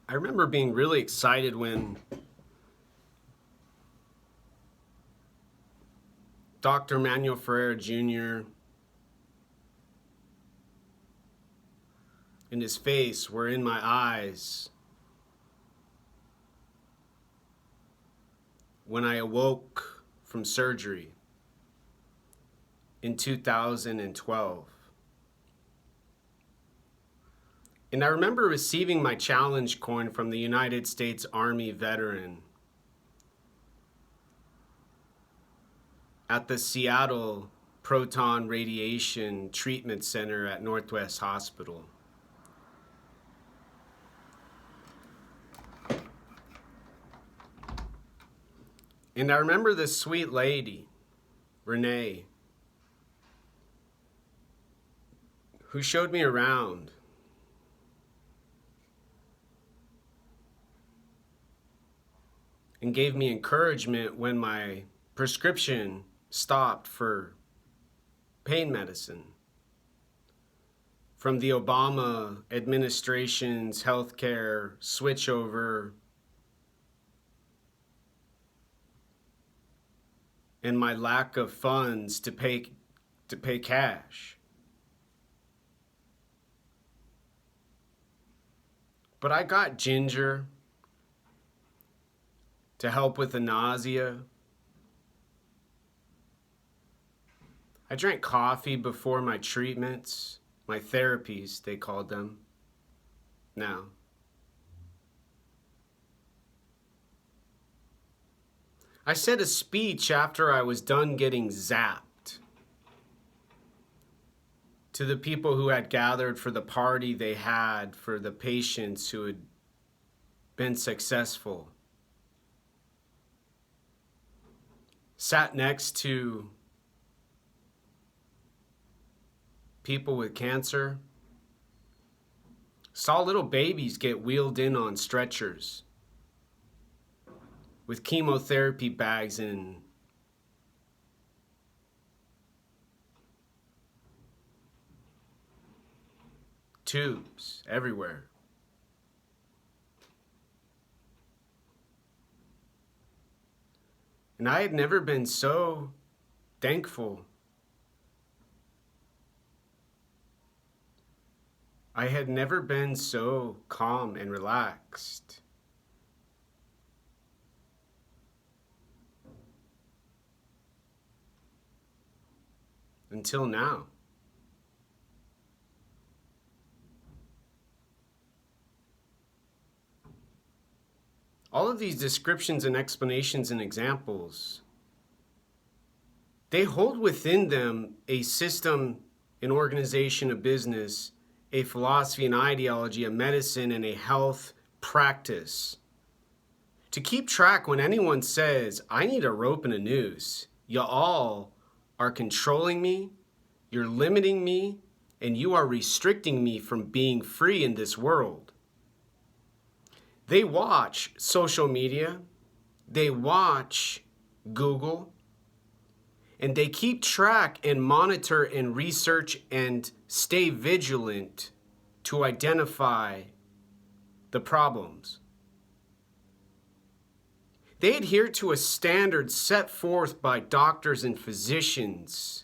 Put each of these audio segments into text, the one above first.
I remember being really excited when Dr. Manuel Ferreira Jr. and his face were in my eyes when I awoke from surgery in 2012. And I remember receiving my challenge coin from the United States Army veteran at the Seattle Proton Radiation Treatment Center at Northwest Hospital. And I remember this sweet lady, Renee, who showed me around. And gave me encouragement when my prescription stopped for pain medicine from the Obama administration's healthcare switchover and my lack of funds to pay cash. But I got ginger to help with the nausea. I drank coffee before my treatments, my therapies, they called them now. I said a speech after I was done getting zapped to the people who had gathered for the party they had for the patients who had been successful. Sat next to people with cancer, saw little babies get wheeled in on stretchers with chemotherapy bags and tubes everywhere. And I had never been so thankful. I had never been so calm and relaxed. Until now. All of these descriptions and explanations and examples, they hold within them a system, an organization, a business, a philosophy, an ideology, a medicine, and a health practice. To keep track when anyone says, I need a rope and a noose, you all are controlling me, you're limiting me, and you are restricting me from being free in this world. They watch social media, they watch Google, and they keep track and monitor and research and stay vigilant to identify the problems. They adhere to a standard set forth by doctors and physicians,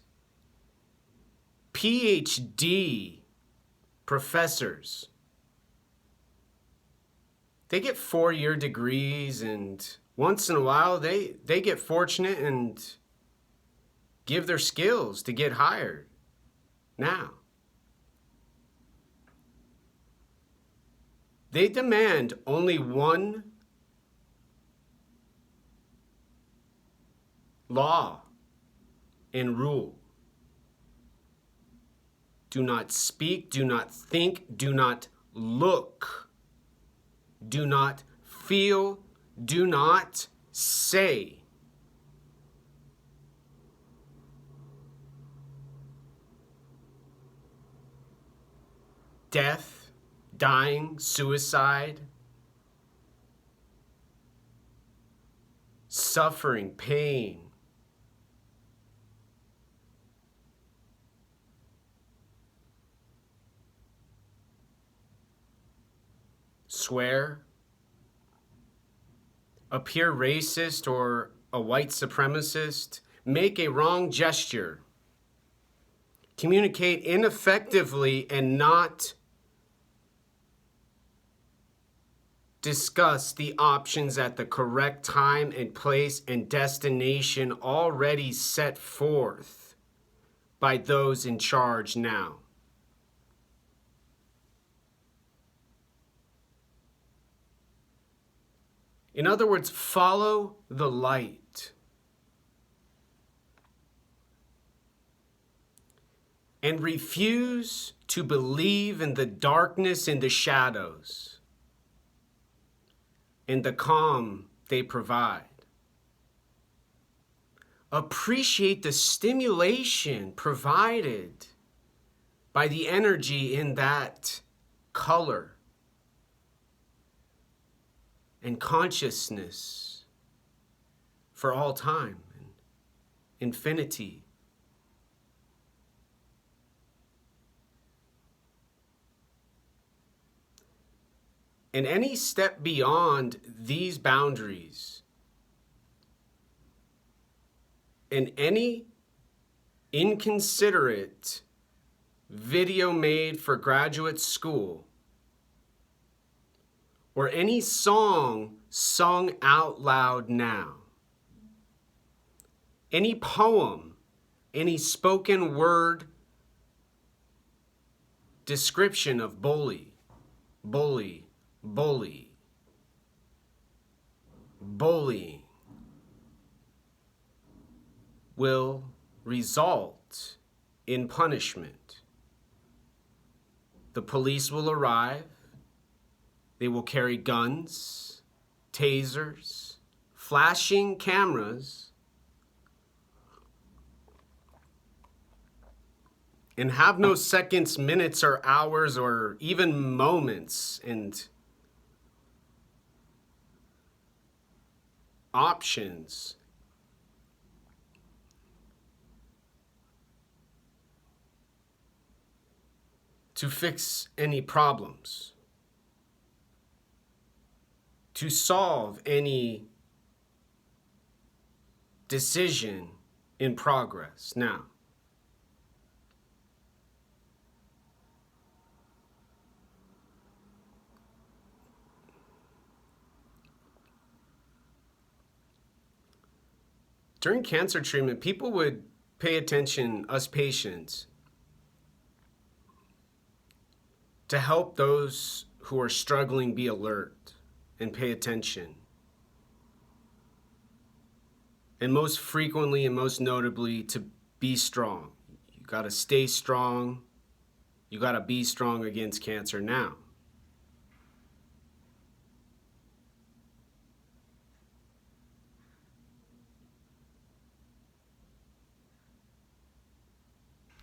PhD professors. They get 4-year degrees, and once in a while they get fortunate and give their skills to get hired. Now, they demand only one law and rule. Do not speak, do not think, do not look, do not feel, do not say. Death, dying, suicide, suffering, pain. Swear, appear racist or a white supremacist, make a wrong gesture, communicate ineffectively, and not discuss the options at the correct time and place and destination already set forth by those in charge now. In other words, follow the light. And refuse to believe in the darkness and the shadows and the calm they provide. Appreciate the stimulation provided by the energy in that color and consciousness for all time and infinity. And any step beyond these boundaries, and any inconsiderate video made for graduate school, or any song sung out loud now, any poem, any spoken word description of bully, bullying, will result in punishment. The police will arrive. They will carry guns, tasers, flashing cameras, and have no seconds, minutes, or hours, or even moments and options to fix any problems, to solve any decision in progress now. During cancer treatment, people would pay attention, us patients, to help those who are struggling be alert and pay attention. And most frequently and most notably, to be strong. You gotta stay strong. You gotta be strong against cancer now.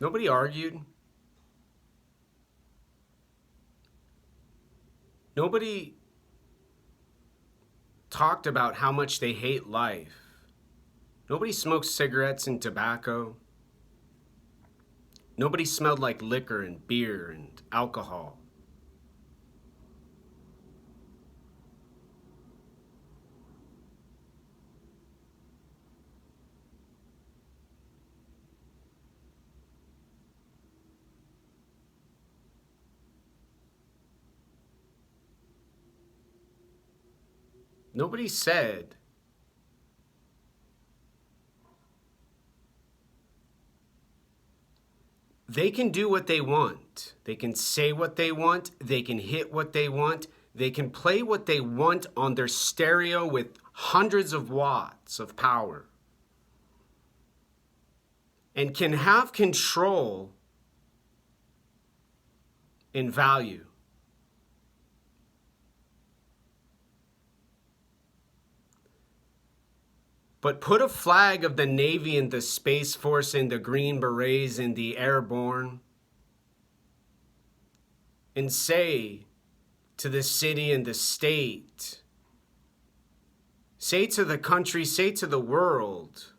Nobody argued. Nobody talked about how much they hate life. Nobody smoked cigarettes and tobacco. Nobody smelled like liquor and beer and alcohol. Nobody said they can do what they want. They can say what they want. They can hit what they want. They can play what they want on their stereo with hundreds of watts of power, and can have control and value. But put a flag of the Navy and the Space Force and the Green Berets and the Airborne and say to the city and the state, say to the country, say to the world,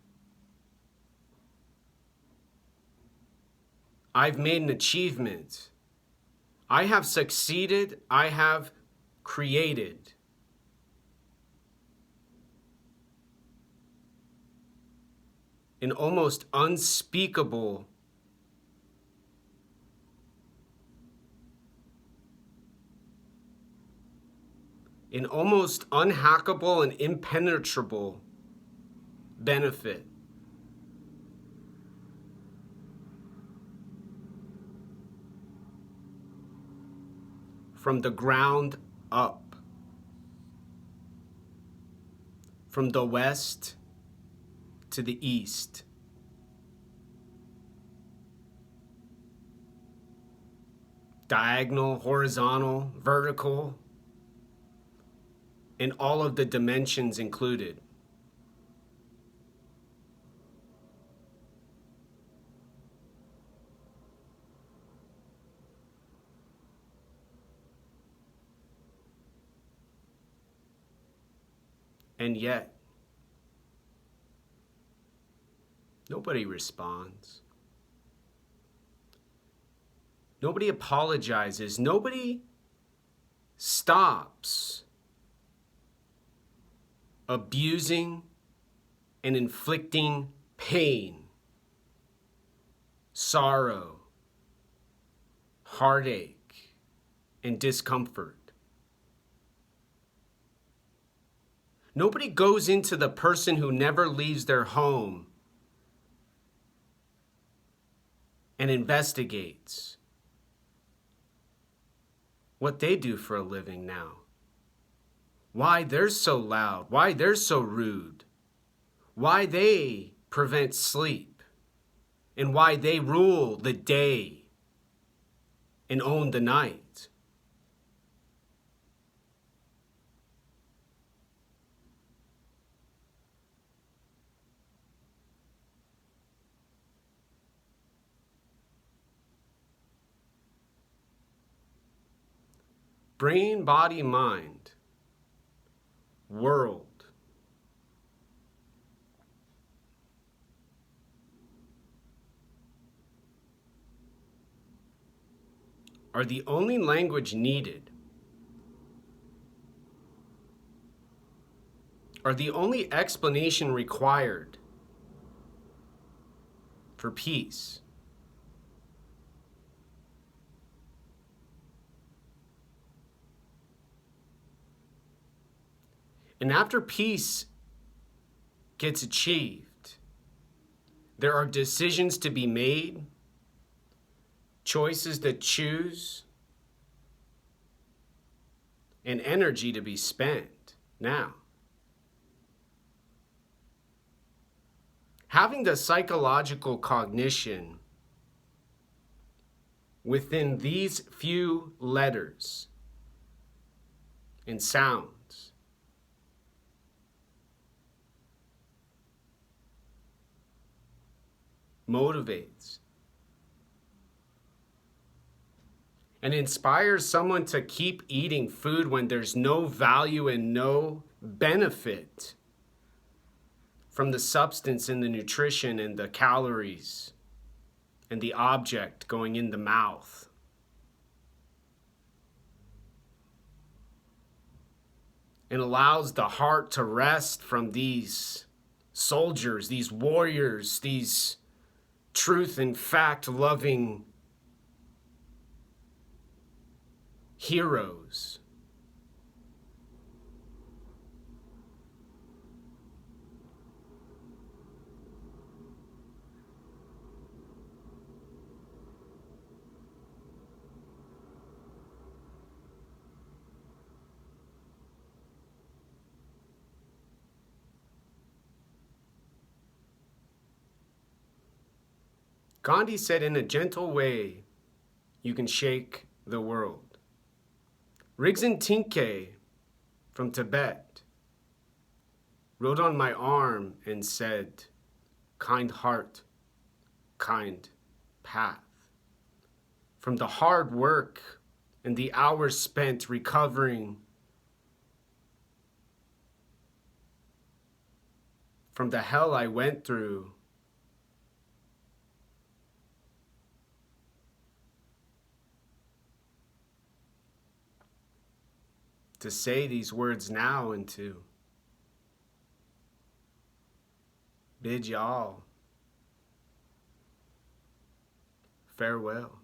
I've made an achievement. I have succeeded. I have created an almost unspeakable an almost unhackable and impenetrable benefit. From the ground up, from the west to the east. Diagonal, horizontal, vertical, and all of the dimensions included. And yet, nobody responds. Nobody apologizes. Nobody stops abusing and inflicting pain, sorrow, heartache, and discomfort. Nobody goes into the person who never leaves their home and investigates what they do for a living now. Why they're so loud, why they're so rude, why they prevent sleep, and why they rule the day and own the night. Brain, body, mind, world. Are the only language needed, are the only explanation required for peace. And after peace gets achieved, there are decisions to be made, choices to choose, and energy to be spent now. Having the psychological cognition within these few letters and sounds motivates and inspires someone to keep eating food when there's no value and no benefit from the substance and the nutrition and the calories and the object going in the mouth. And allows the heart to rest from these soldiers, these warriors, these truth and fact loving heroes. Gandhi said, in a gentle way, you can shake the world. Rigzin Tinke from Tibet wrote on my arm and said, kind heart, kind path. From the hard work and the hours spent recovering from the hell I went through, to say these words now and to bid y'all Farewell.